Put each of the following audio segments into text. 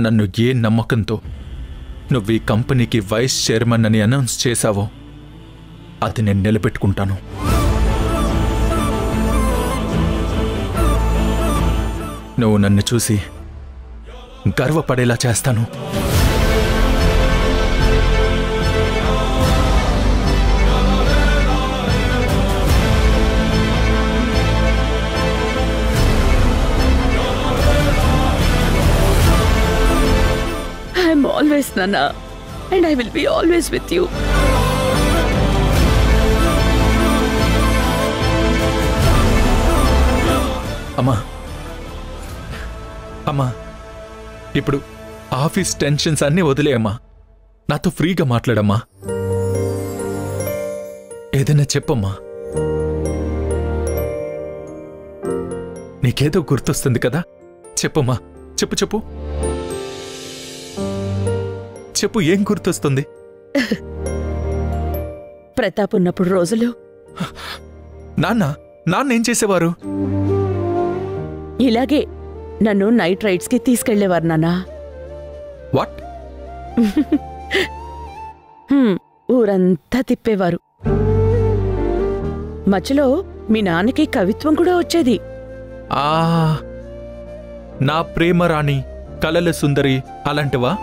నన్ను ఏ నమ్మకంతో నువ్వు ఈ కంపెనీకి వైస్ చైర్మన్ అని అనౌన్స్ చేశావో అది నేను నిలబెట్టుకుంటాను. నువ్వు నన్ను చూసి గర్వపడేలా చేస్తాను. I'm always Nana, and I will be always with you. అమ్మా అమ్మా, ఇప్పుడు ఆఫీస్ టెన్షన్స్ అన్నీ వదిలేయమ్మా. నాతో ఫ్రీగా మాట్లాడమ్మా. ఏదైనా చెప్పమ్మా. నీకేదో గుర్తొస్తుంది కదా, చెప్పమ్మా. చెప్పు చెప్పు చెప్పు, ఏం గుర్తొస్తుంది? ప్రతాప్ ఉన్నప్పుడు రోజులు. నాన్న ఏం చేసేవారు? ఇలాగే నన్ను నైట్ రైడ్స్ కి తీసుకెళ్లేవారు నాన్న. వాట్? ఊరంతా తిప్పేవారు. మధ్యలో మీ నాన్నకి కవిత్వం కూడా వచ్చేది. నా ప్రేమరాణి, కలల సుందరి అలాంటివా?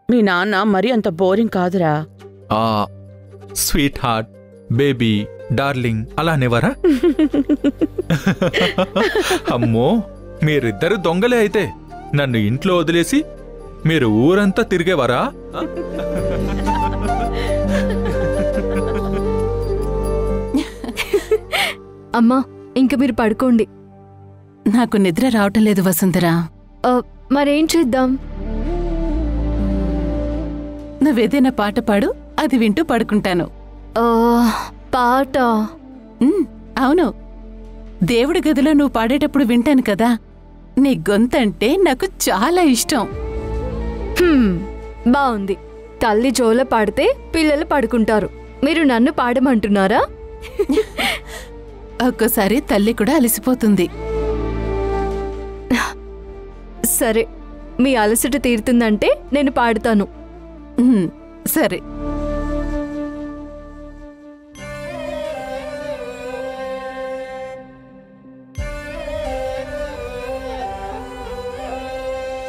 మీ నాన్న మరి అంత బోరింగ్ కాదురా. స్వీట్ హార్ట్, బేబీ, డార్లింగ్ అలా అనేవారా? అమ్మో, మీరిద్దరు దొంగలే అయితే. నన్ను ఇంట్లో వదిలేసి మీరు ఊరంతా తిరిగేవారా? అమ్మా, ఇంక మీరు పడుకోండి. నాకు నిద్ర రావటం లేదు వసుంధరా. మరేం చేద్దాం? నువ్వేదైనా పాట పాడు, అది వింటూ పడుకుంటాను. పాట? అవును, దేవుడి గదిలో నువ్వు పాడేటప్పుడు వింటాను కదా. నీ గొంతంటే నాకు చాలా ఇష్టం. బావుంది. తల్లి జోల పాడితే పిల్లలు పడుకుంటారు. మీరు నన్ను పాడమంటున్నారా? ఒక్కోసారి తల్లి కూడా అలసిపోతుంది. సరే, మీ అలసట తీరుతుందంటే నేను పాడుతాను. సరే.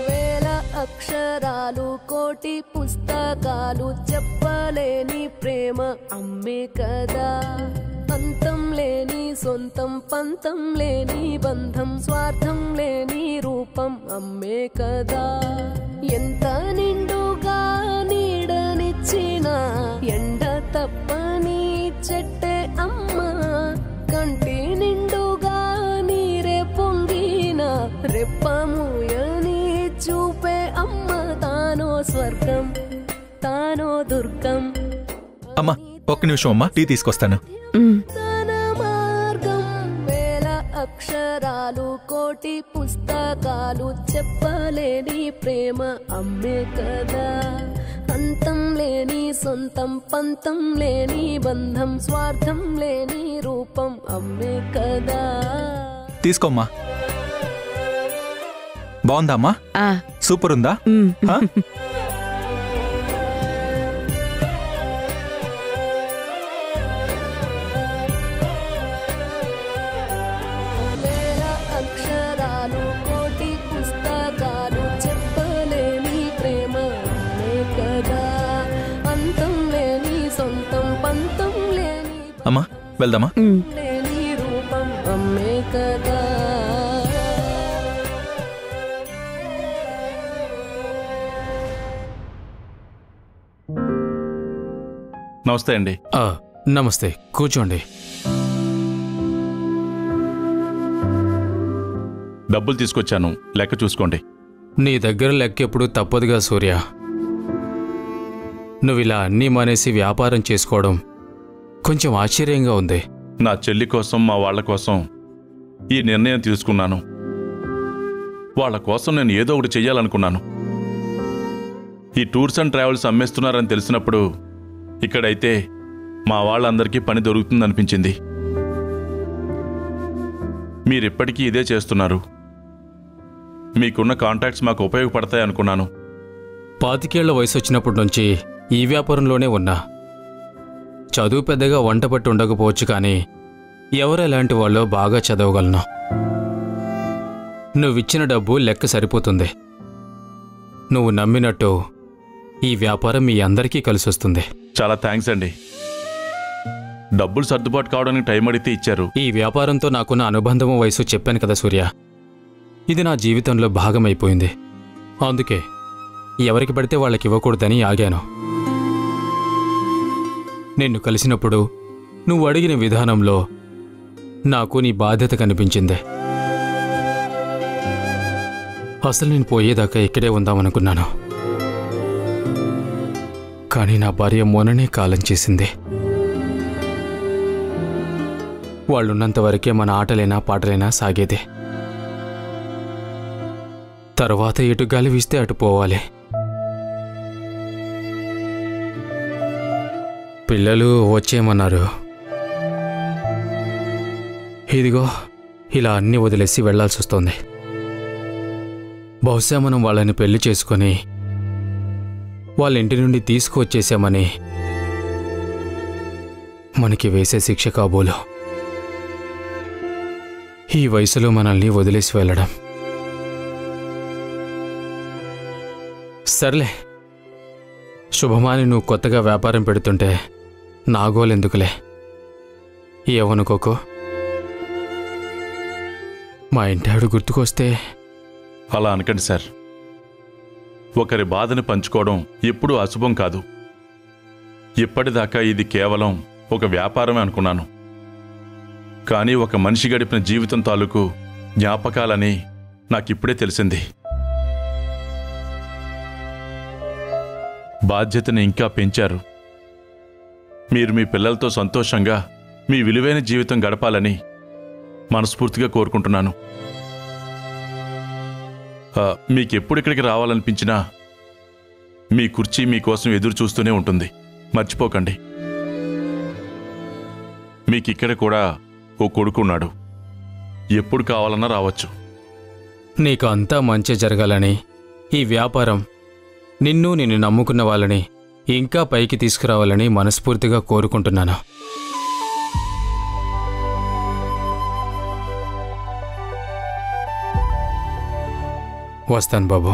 వేల అక్షరాలు, కోటి పుస్తకాలు, చెప్పలేని ప్రేమ అమ్మే కదా. అంతం లేని సొంతం, పంతం లేని బంధం, స్వార్థం లేని రూపం అమ్మే కదా. ఎంత నిండుగా నీడనిచ్చిన ఎండ తప్పని చెట్టే అమ్మ. కంటి నిండుగా నీరే పొంగిన రెప్పమూయని చూపే అమ్మ. తానో స్వర్గం, తానో దుర్గం. అమ్మా, ఒక్క నిమిషం అమ్మా, టీ తీసుకొస్తాను. తన మార్గం. వేల అక్షరాలు, కోటి పుస్తకాలు, చెప్పలేని ప్రేమ అమ్మే కదా. అంతం లేని సొంతం, పంతం లేని బంధం, స్వార్థం లేని రూపం అమ్మే కదా. తీసుకోమ్మా. బాగుందమ్మా? సూపర్ ఉందా? అమ్మా, వెళ్దామా? నమస్తే అండి. నమస్తే, కూర్చోండి. డబ్బులు తీసుకొచ్చాను, లెక్క చూసుకోండి. నీ దగ్గర లెక్క ఎప్పుడు తప్పదుగా సూర్య. నువ్విలా అన్నీ మానేసి వ్యాపారం చేసుకోవడం కొంచెం ఆశ్చర్యంగా ఉంది. నా చెల్లి కోసం, మా వాళ్ల కోసం ఈ నిర్ణయం తీసుకున్నాను. వాళ్ల కోసం నేను ఏదో ఒకటి చెయ్యాలనుకున్నాను. ఈ టూర్స్ అండ్ ట్రావెల్స్ అమ్మేస్తున్నారని తెలిసినప్పుడు ఇక్కడైతే మా వాళ్ళందరికీ పని దొరుకుతుందనిపించింది. మీరిప్పటికీ ఇదే చేస్తున్నారు. మీకున్న కాంటాక్ట్స్ మాకు ఉపయోగపడతాయి అనుకున్నాను. 25 ఏళ్ల వయసు వచ్చినప్పటి నుంచి ఈ వ్యాపారంలోనే ఉన్నా. చదువు పెద్దగా వంటపట్టి ఉండకపోవచ్చు, కానీ ఎవరెలాంటి వాళ్ళో బాగా చదవగలను. నువ్విచ్చిన డబ్బు లెక్క సరిపోతుంది. నువ్వు నమ్మినట్టు ఈ వ్యాపారం మీ అందరికీ కలిసొస్తుంది. చాలా థ్యాంక్స్ అండి. డబ్బులు సర్దుబాటు కావడానికి టైం అడిగితే ఇచ్చారు. ఈ వ్యాపారంతో నాకున్న అనుబంధము వయసు చెప్పాను కదా సూర్య, ఇది నా జీవితంలో భాగమైపోయింది. అందుకే ఎవరికి పడితే వాళ్ళకి ఇవ్వకూడదని ఆగాను. నిన్ను కలిసినప్పుడు నువ్వు అడిగిన విధానంలో నాకు నీ బాధ్యత కనిపించింది. అసలు నేను పోయేదాకా ఇక్కడే ఉందామనుకున్నాను, కానీ నా భార్య మొన్ననే కాలం చేసింది. వాళ్ళున్నంత వరకే మన ఆటలైనా పాటలైనా సాగేది. తర్వాత ఎటు గాలి వీస్తే అటు పోవాలి. పిల్లలు వచ్చేయమన్నారు. ఇదిగో ఇలా అన్నీ వదిలేసి వెళ్లాల్సి వస్తుంది. బహుశా మనం వాళ్ళని పెళ్లి చేసుకొని వాళ్ళ ఇంటి నుండి తీసుకువచ్చేసామని మనకి వేసే శిక్ష కాబోలు. ఈ వయసులో మనల్ని వదిలేసి వెళ్ళడం. సర్లే, శుభమాని నువ్వు కొత్తగా వ్యాపారం పెడుతుంటే నాగోలెందుకులే, ఏమనుకోకు. మా ఇంటి ఆవిడ గుర్తుకొస్తే. అలా అనకండి సార్. ఒకరి బాధని పంచుకోవడం ఎప్పుడూ అశుభం కాదు. ఇప్పటిదాకా ఇది కేవలం ఒక వ్యాపారమే అనుకున్నాను, కానీ ఒక మనిషి గడిపిన జీవితం తాలూకు జ్ఞాపకాలని నాకిప్పుడే తెలిసింది. బాధ్యతని ఇంకా పెంచారు. మీరు మీ పిల్లలతో సంతోషంగా మీ విలువైన జీవితం గడపాలని మనస్ఫూర్తిగా కోరుకుంటున్నాను. మీకెప్పుడు ఇక్కడికి రావాలనిపించినా మీ కుర్చీ మీకోసం ఎదురు చూస్తూనే ఉంటుంది. మర్చిపోకండి. మీకిక్కడ కూడా ఓ కొడుకున్నాడు. ఎప్పుడు కావాలన్నా రావచ్చు. నీకు అంతా మంచి జరగాలని, ఈ వ్యాపారం నిన్ను నమ్ముకున్న వాళ్ళని ఇంకా పైకి తీసుకురావాలని మనస్ఫూర్తిగా కోరుకుంటున్నాను. వస్తాను బాబు.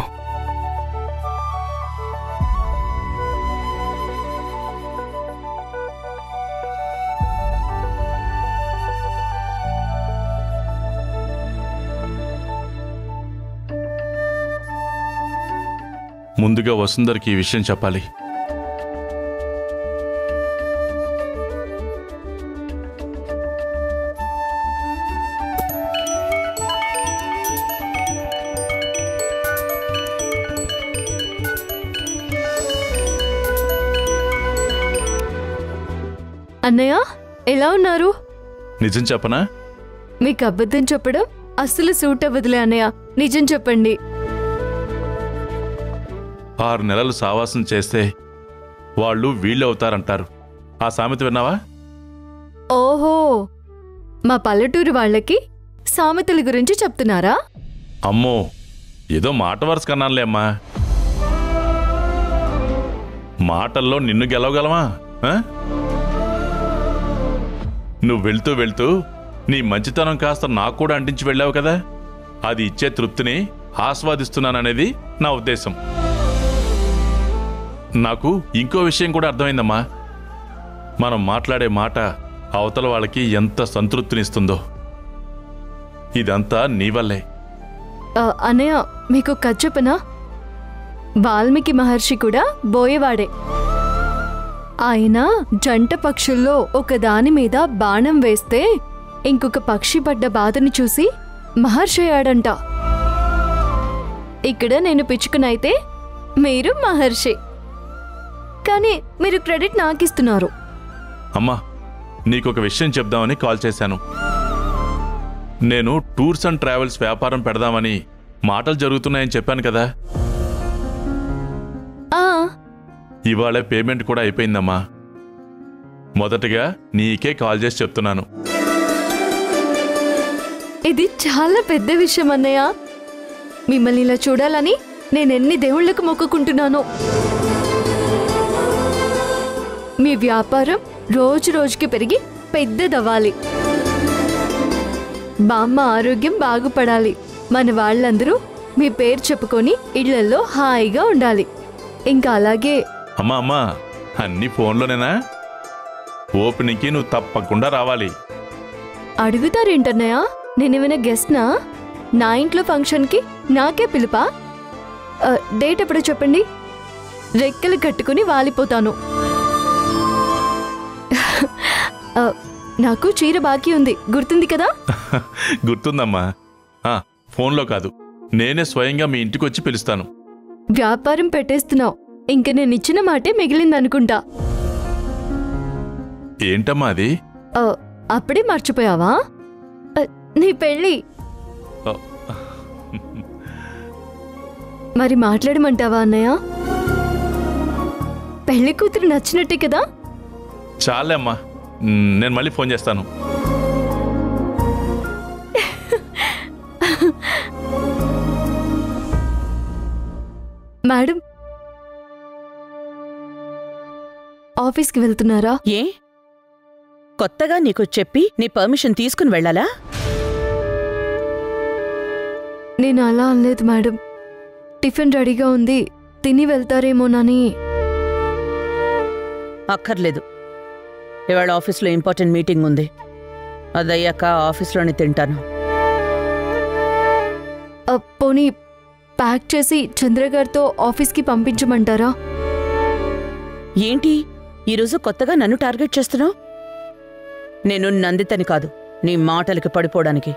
ముందుగా వసుంధర్కి ఈ విషయం చెప్పాలి. అన్నయ్య, ఎలా ఉన్నారు? నిజం చెప్పనా? మీకు అబద్ధం చెప్పడం అస్సలు సూట్ అవ్వదులే అన్నయ్య, నిజం చెప్పండి. 6 నెలలు సావాసం చేస్తే వాళ్ళు వీళ్ళు అవుతారంటారు. ఆ సామెత విన్నావా? ఓహో, మా పల్లెటూరు వాళ్ళకి సామెతల గురించి చెప్తున్నారా? అమ్మో, ఏదో మాట వరుస కన్నానులే అమ్మా. మాటల్లో నిన్ను గెలవగలమా? నువ్వు వెళ్తూ వెళ్తూ నీ మంచితనం కాస్త నాకు కూడా అంటించి వెళ్ళావు కదా, అది ఇచ్చే తృప్తిని ఆస్వాదిస్తున్నాననేది నా ఉద్దేశం. నాకు ఇంకో విషయం కూడా అర్థమైందమ్మా. మనం మాట్లాడే మాట అవతల వాళ్ళకి ఎంత సంతృప్తినిస్తుందో. ఇదంతా నీ వల్లే. అన్నయ్య, మీకు కథ చెప్పనా? వాల్మీకి మహర్షి కూడా బోయేవాడే. ఆయన జంట పక్షుల్లో ఒక దాని మీద బాణం వేస్తే ఇంకొక పక్షి పడ్డ బాధని చూసి మహర్షి అయ్యాడంట. ఇక్కడ నేను పిచ్చుకునైతే మీరు మహర్షి, కానీ మీరు క్రెడిట్ నాకిస్తున్నారు. అమ్మా, నీకొక విషయం చెప్దామని కాల్ చేశాను. నేను టూర్స్ అండ్ ట్రావెల్స్ వ్యాపారం పెడదామని మాటలు జరుగుతున్నాయని చెప్పాను కదా. ఇవాళ పేమెంట్ కూడా అయిపోయిందమ్మా. మొదటగా నీకే కాల్ చేసి చెప్తున్నాను. ఇది చాలా పెద్ద విషయం అన్నయ్య. మిమ్మల్ని ఇలా చూడాలని నేనెన్ని దేవుళ్లకు మొక్కుకుంటున్నాను. మీ వ్యాపారం రోజు రోజుకి పెరిగి పెద్దదవ్వాలి. బామ్మ ఆరోగ్యం బాగుపడాలి. మన వాళ్ళందరూ మీ పేరు చెప్పుకొని ఇళ్లలో హాయిగా ఉండాలి. ఇంకా అలాగే అమ్మా అన్ని ఫోన్లోనేనా? ఓపెనింగ్కి నువ్వు తప్పకుండా రావాలి. అడుగుతారేంటన్నయ్య? నేనేమైనా గెస్ట్నా? నా ఇంట్లో ఫంక్షన్కి నాకే పిలుపా? డేట్ ఎప్పుడో చెప్పండి. రెక్కలు కట్టుకుని వాలిపోతాను. నాకు చీర బాకీ ఉంది, గుర్తుంది కదా? గుర్తుందమ్మా. ఫోన్లో కాదు, నేనే స్వయంగా మీ ఇంటికి వచ్చి పిలుస్తాను. వ్యాపారం పెట్టేస్తున్నావు, ఇంక నేను ఇచ్చిన మాటే మిగిలిందనుకుంటా. ఏంటమ్మా అది? అప్పుడే మర్చిపోయావా? నీ పెళ్ళి. మరి మాట్లాడమంటావా అన్నయ్య? పెళ్లి కూతురు నచ్చినట్టే కదా? చాలే అమ్మా, నేను మళ్ళీ ఫోన్ చేస్తాను. మేడం, ఆఫీస్కి వెళ్తున్నారా? ఏ కొత్తగా నీకు చెప్పి నీ పర్మిషన్ తీసుకుని వెళ్ళాలా? నేను అలా అనలేదు మేడం. టిఫిన్ రెడీగా ఉంది, తిని వెళ్తారేమోనని. అక్కర్లేదు, ఇవాళ ఆఫీస్లో ఇంపార్టెంట్ మీటింగ్ ఉంది. అదయ్యాక ఆఫీస్లోనే తింటాను. పోనీ ప్యాక్ చేసి చంద్రగారితో ఆఫీస్కి పంపించమంటారా? ఏంటి ఈరోజు కొత్తగా నన్ను టార్గెట్ చేస్తున్నావు? నేను నందితని కాదు నీ మాటలకి పడిపోవడానికి.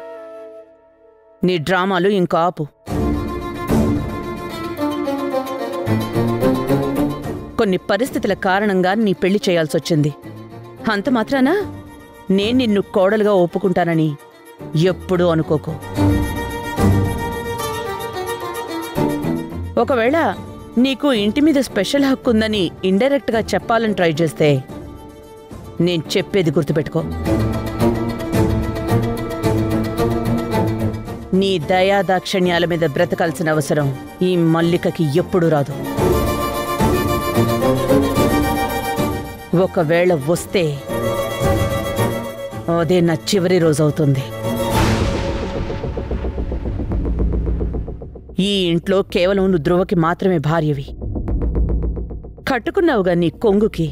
నీ డ్రామాలు ఇంకా ఆపు. కొన్ని పరిస్థితుల కారణంగా నీ పెళ్లి చేయాల్సొచ్చింది. అంత మాత్రాన నేను నిన్ను కోడలుగా ఒప్పుకుంటానని ఎప్పుడూ అనుకోకు. ఒకవేళ నీకు ఇంటి మీద స్పెషల్ హక్కు ఉందని ఇండైరెక్ట్గా చెప్పాలని ట్రై చేస్తే నేను చెప్పేది గుర్తుపెట్టుకో. నీ దయాదాక్షిణ్యాల మీద బ్రతకాల్సిన అవసరం ఈ మల్లికకి ఎప్పుడూ రాదు. ఒకవేళ వస్తే అదే నా చివరి రోజవుతుంది. ఈ ఇంట్లో కేవలం నువ్వు ధ్రువకి మాత్రమే భార్యవి. కట్టుకున్నావుగా నీ కొంగుకి,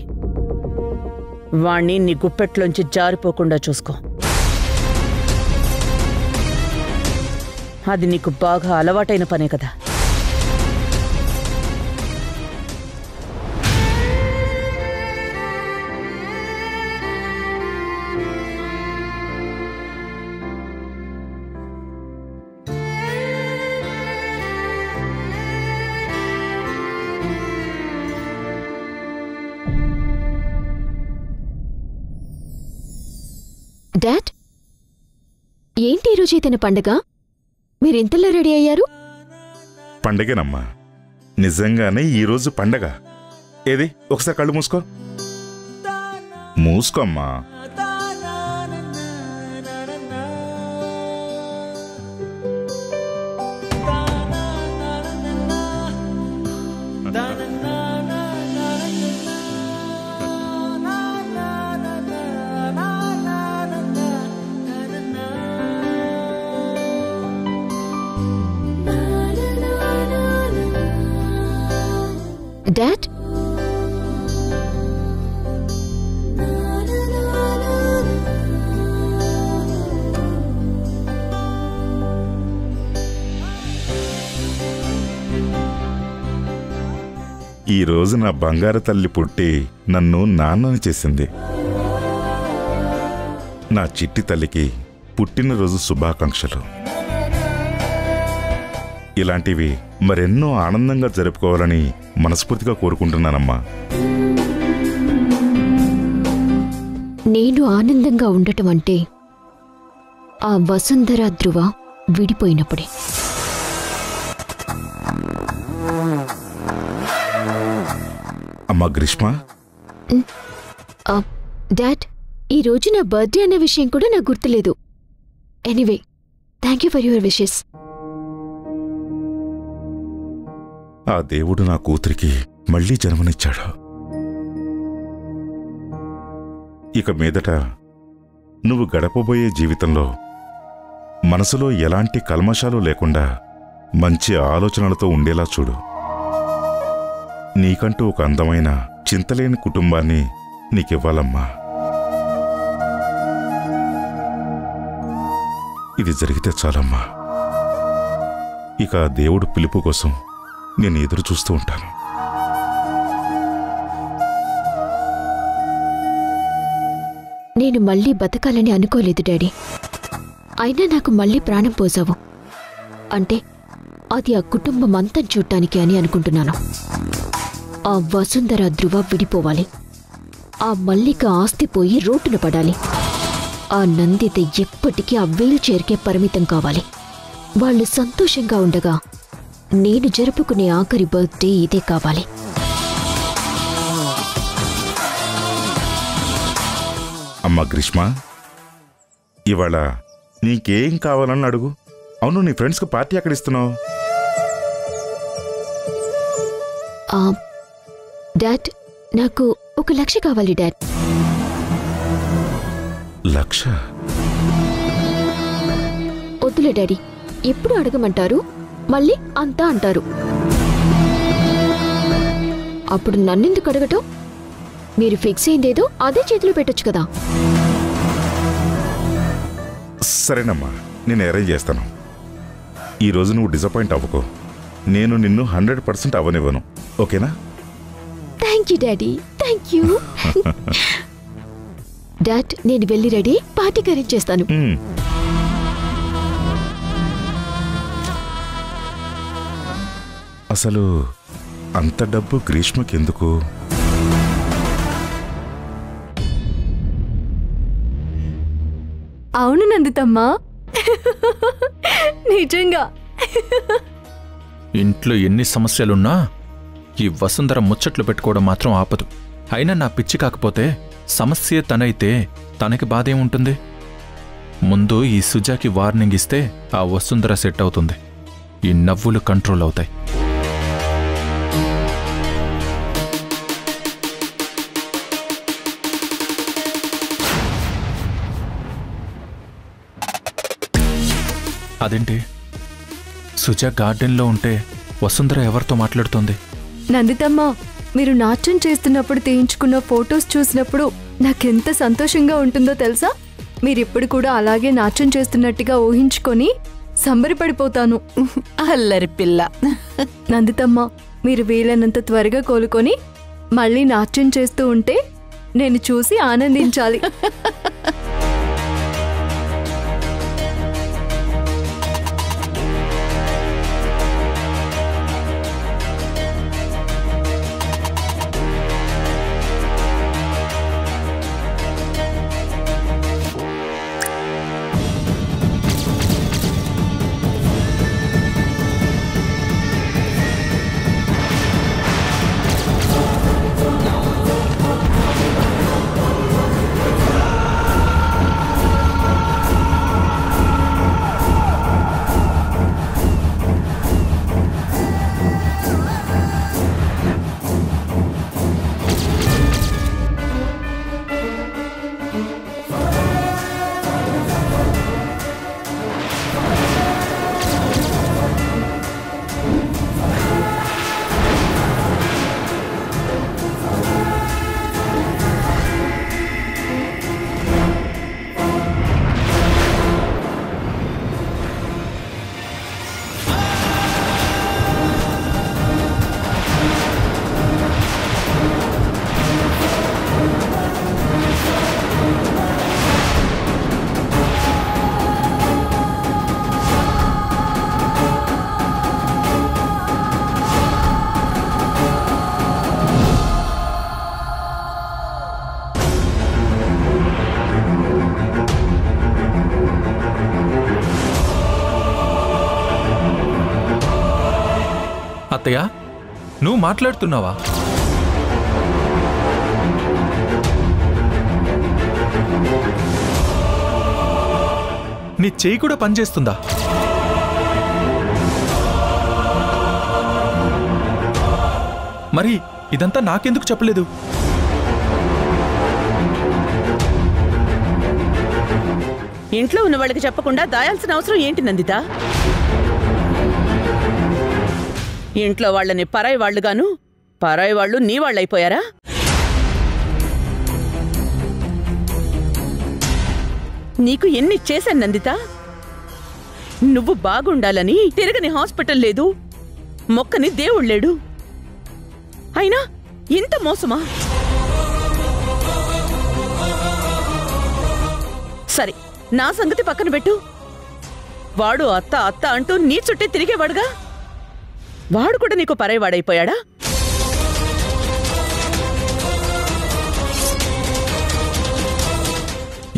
వాణ్ణి నీ గుప్పెట్లోంచి జారిపోకుండా చూసుకో. అది నీకు బాగా అలవాటైన పనే కదా. డాడ్, ఏంటి ఈరోజు ఇతని పండగ? మీరింతలో రెడీ అయ్యారు? పండగేనమ్మా, నిజంగానే ఈరోజు పండగ. ఏది ఒకసారి కళ్ళు మూసుకో. మూసుకోమ్మా. డాడ్, ఈరోజు నా బంగారు తల్లి పుట్టి నన్ను నాన్నని చేసింది. నా చిట్టి తల్లికి పుట్టినరోజు శుభాకాంక్షలు. ఇలాంటివి మరెన్నో ఆనందంగా జరుపుకోవాలని మనస్ఫూర్తిగా కోరుకుంటున్నానమ్మా. నేను ఆనందంగా ఉండటం అంటే ఆ వసుంధర ధ్రువ విడిపోయినప్పుడే. అమ్మా గ్రీష్మ, డాడ్, ఈ రోజు నా బర్త్డే అనే విషయం కూడా నాకు గుర్తులేదు. Anyway, thank you for your wishes. ఆ దేవుడు నా కూతురికి మళ్లీ జన్మనిచ్చాడు. ఇక మీదట నువ్వు గడపబోయే జీవితంలో మనసులో ఎలాంటి కల్మషాలు లేకుండా మంచి ఆలోచనలతో ఉండేలా చూడు. నీకంటూ ఒక అందమైన చింతలేని కుటుంబాన్ని నీకివ్వాలమ్మా. ఇది జరిగితే చాలమ్మా. ఇక దేవుడు పిలుపు కోసం నేను ఎదురు చూస్తూ ఉంటాను. నేను మళ్ళీ బతకాలని అనుకోలేదు డాడీ. అయినా నాకు మళ్ళీ ప్రాణం పోసావు అంటే అది ఆ కుటుంబం అంతా చూడటానికి అని అనుకుంటున్నాను. ఆ వసుంధర ధ్రువ విడిపోవాలి. ఆ మల్లిక ఆస్తి పోయి రోడ్డున పడాలి. ఆ నందిత ఎప్పటికీ ఆ వీల్ చైర్కే పరిమితం కావాలి. వాళ్ళు సంతోషంగా ఉండగా నేను జరుపుకునే ఆఖరి బర్త్డే ఇదే కావాలి. అమ్మా గ్రీష్మ, ఇవాళ నీకేం కావాలని అడుగు. అవును, నీ ఫ్రెండ్స్కి పార్టీ ఎక్కడ ఇస్తున్నావు? డాడ్, నాకు 1,00,000 కావాలి డాడ్. 1,00,000? వద్దులే డాడీ, ఎప్పుడు అడగమంటారు, మళ్ళీ అంతా అంటారు. అప్పుడు నన్నెందుకు అడగటం? మీరు ఫిక్స్ అయిందేదో అదే చేతిలో పెట్టొచ్చు కదా. సరేనమ్మా, నేను అరేంజ్ చేస్తాను. ఈరోజు నువ్వు డిసప్పాయింట్ అవ్వకు. నేను నిన్ను 100% అవ్వనివ్వను. ఓకేనా? Thank you daddy, thank you. Dad, నేను వెళ్ళి రెడీ, పార్టీకి అరేంజ్ చేస్తాను. అసలు అంత డబ్బు గ్రీష్మకెందుకు? అవును నందితమ్మా, నిజంగా. ఇంట్లో ఎన్ని సమస్యలున్నా ఈ వసుంధర ముచ్చట్లు పెట్టుకోవడం మాత్రం ఆపదు. అయినా నా పిచ్చి కాకపోతే సమస్య తనైతే తనకి బాధేముంటుంది? ముందు ఈ సుజాకి వార్నింగ్ ఇస్తే ఆ వసుంధర సెట్ అవుతుంది. ఈ నవ్వులు కంట్రోల్ అవుతాయి. అదేంటి, సుజా గార్డెన్లో ఉంటే వసుంధర ఎవరితో మాట్లాడుతోంది? నందితమ్మ, మీరు నాట్యం చేస్తున్నప్పుడు తీయించుకున్న ఫొటోస్ చూసినప్పుడు నాకెంత సంతోషంగా ఉంటుందో తెలుసా? మీరిప్పుడు కూడా అలాగే నాట్యం చేస్తున్నట్టుగా ఊహించుకొని సంబరపడిపోతాను. అల్లరి పిల్ల. నందితమ్మ, మీరు వీలైనంత త్వరగా కోలుకొని మళ్ళీ నాట్యం చేస్తూ ఉంటే నేను చూసి ఆనందించాలి. అత్తయ్య, నువ్వు మాట్లాడుతున్నావా? నీ చెయ్యి కూడా పనిచేస్తుందా? మరి ఇదంతా నాకెందుకు చెప్పలేదు? ఇంట్లో ఉన్న వాళ్ళకి చెప్పకుండా దాయాల్సిన అవసరం ఏంటి నందిత? ఇంట్లో వాళ్ళని పరాయి వాళ్ళుగాను, పరాయి వాళ్ళు నీ వాళ్ళైపోయారా? నీకు ఎన్ని చేశాను నందిత? నువ్వు బాగుండాలని తిరగని హాస్పిటల్ లేదు, మొక్కని దేవుడు లేడు. అయినా ఇంత మోసమా? సరే, నా సంగతి పక్కన పెట్టు. వాడు అత్త అత్త అంటూ నీ చుట్టే తిరిగేవాడుగా. వాడు కూడా నీకు పరాయివాడైపోయాడా?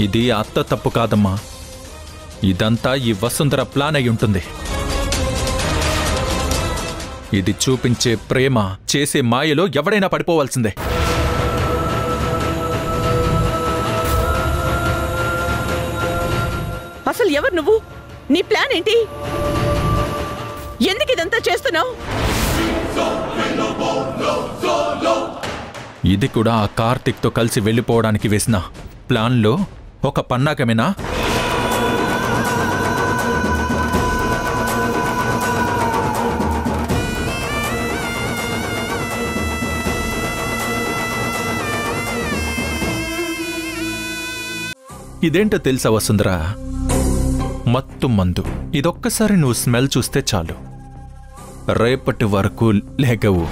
ఇది అత్త తప్పు కాదమ్మా. ఇదంతా ఈ వసుంధర ప్లాన్ అయి ఉంటుంది. ఇది చూపించే ప్రేమ, చేసే మాయలో ఎవడైనా పడిపోవాల్సిందే. అసలు ఎవరు నువ్వు? నీ ప్లాన్ ఏంటి? ఎందుకు ఇదంతా చేస్తున్నావు? ఇది కూడా ఆ కార్తిక్తో కలిసి వెళ్ళిపోవడానికి వేసిన ప్లాన్లో ఒక పన్నాగమేనా? ఇదేంటో తెలుసా వసుంధర? మత్తు మందు. ఇదొక్కసారి నువ్వు స్మెల్ చూస్తే చాలు, రేపటి వరకు లేగవు.